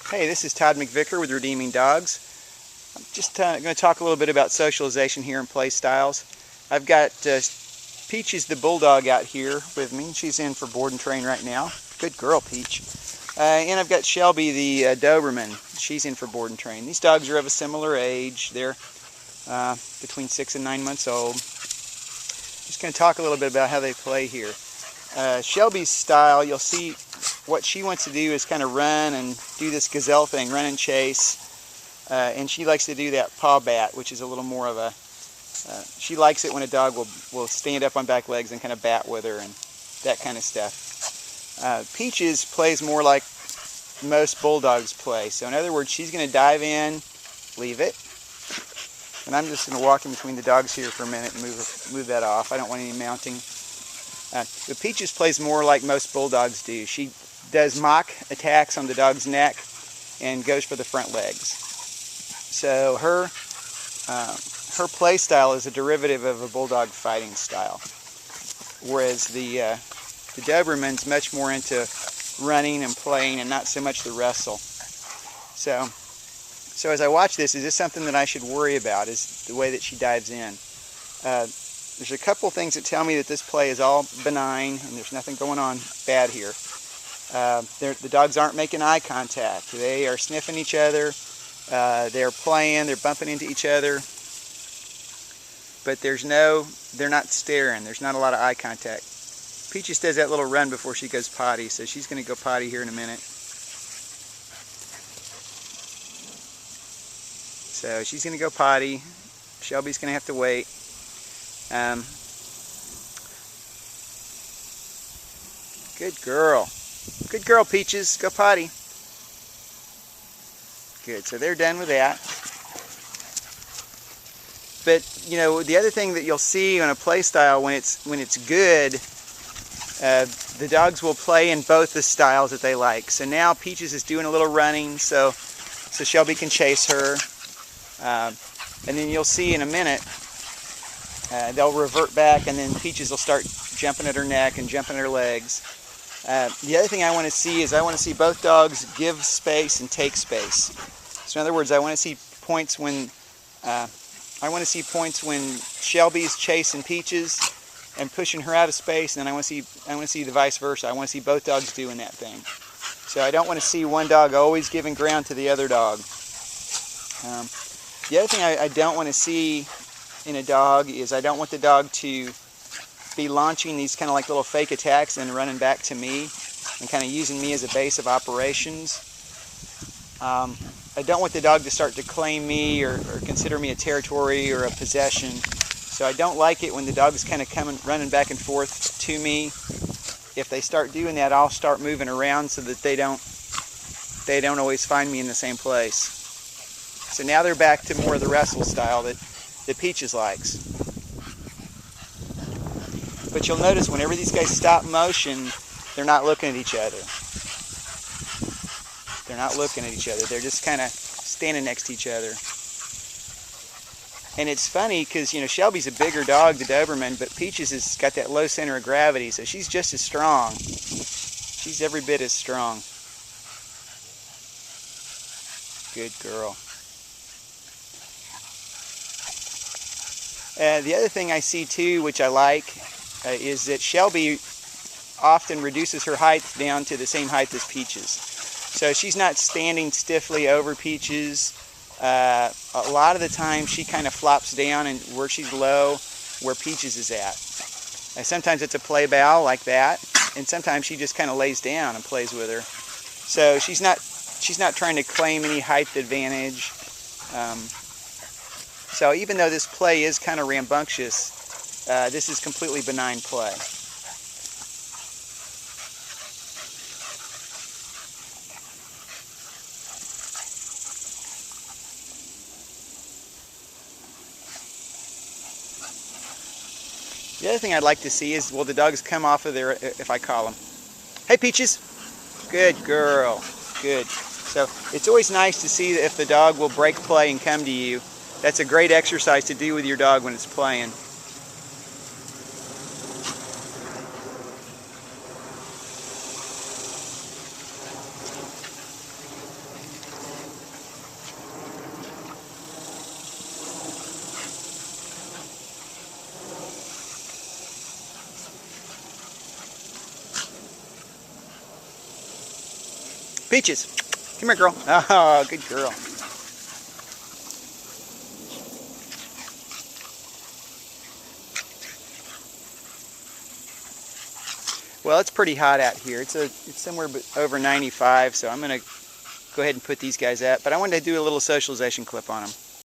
Hey, this is Todd McVicker with Redeeming Dogs. I'm just going to talk a little bit about socialization here and play styles. I've got Peaches the Bulldog out here with me. She's in for board and train right now. Good girl, Peach. And I've got Shelby the Doberman. She's in for board and train. These dogs are of a similar age. They're between 6 and 9 months old. Just going to talk a little bit about how they play here. Shelby's style, you'll see what she wants to do is kind of run and do this gazelle thing, run and chase. And she likes to do that paw bat, which is a little more of a, she likes it when a dog will stand up on back legs and kind of bat with her and that kind of stuff. Peaches plays more like most bulldogs play. So in other words, she's going to dive in, leave it. And I'm just going to walk in between the dogs here for a minute and move that off. I don't want any mounting. But Peaches plays more like most bulldogs do. She does mock attacks on the dog's neck and goes for the front legs. So her play style is a derivative of a bulldog fighting style, whereas the Doberman's much more into running and playing and not so much the wrestle. So as I watch this, is this something that I should worry about? Is the way that she dives in? There's a couple things that tell me that this play is all benign and there's nothing going on bad here. The dogs aren't making eye contact. They are sniffing each other. They're playing. They're bumping into each other. But they're not staring. There's not a lot of eye contact. Peaches does that little run before she goes potty, so she's going to go potty here in a minute. So she's going to go potty. Shelby's going to have to wait. Good girl. Good girl, Peaches. Go potty. Good. So they're done with that. But, you know, the other thing that you'll see on a play style when it's good, the dogs will play in both the styles that they like. So now Peaches is doing a little running so Shelby can chase her. And then you'll see in a minute they'll revert back, and then Peaches will start jumping at her neck and jumping at her legs. The other thing I want to see is I want to see both dogs give space and take space. So in other words, I want to see points when Shelby's chasing Peaches and pushing her out of space, and then I want to see the vice versa. I want to see both dogs doing that thing. So I don't want to see one dog always giving ground to the other dog. The other thing I don't want to see in a dog is I don't want the dog to be launching these kind of like little fake attacks and running back to me and kind of using me as a base of operations. I don't want the dog to start to claim me or consider me a territory or a possession. So I don't like it when the dog is kind of running back and forth to me. If they start doing that, I'll start moving around so that they don't always find me in the same place. So now they're back to more of the wrestle style that Peaches likes. But you'll notice whenever these guys stop motion, they're not looking at each other. They're not looking at each other. They're just kind of standing next to each other. And it's funny because, you know, Shelby's a bigger dog, the Doberman, but Peaches has got that low center of gravity, so she's just as strong. She's every bit as strong. Good girl. The other thing I see too, which I like, is that Shelby often reduces her height down to the same height as Peaches. So she's not standing stiffly over Peaches. A lot of the time she kind of flops down and where she's low, where Peaches is at. Sometimes it's a play bow like that, and sometimes she just kind of lays down and plays with her. So she's not trying to claim any height advantage. So even though this play is kind of rambunctious, this is completely benign play. The other thing I'd like to see is, will the dogs come off of there if I call them? Hey, Peaches. Good girl. Good. So it's always nice to see if the dog will break play and come to you. That's a great exercise to do with your dog when it's playing. Peaches, come here, girl. Oh, good girl. Well, it's pretty hot out here. It's somewhere over 95, so I'm going to go ahead and put these guys out. But I wanted to do a little socialization clip on them.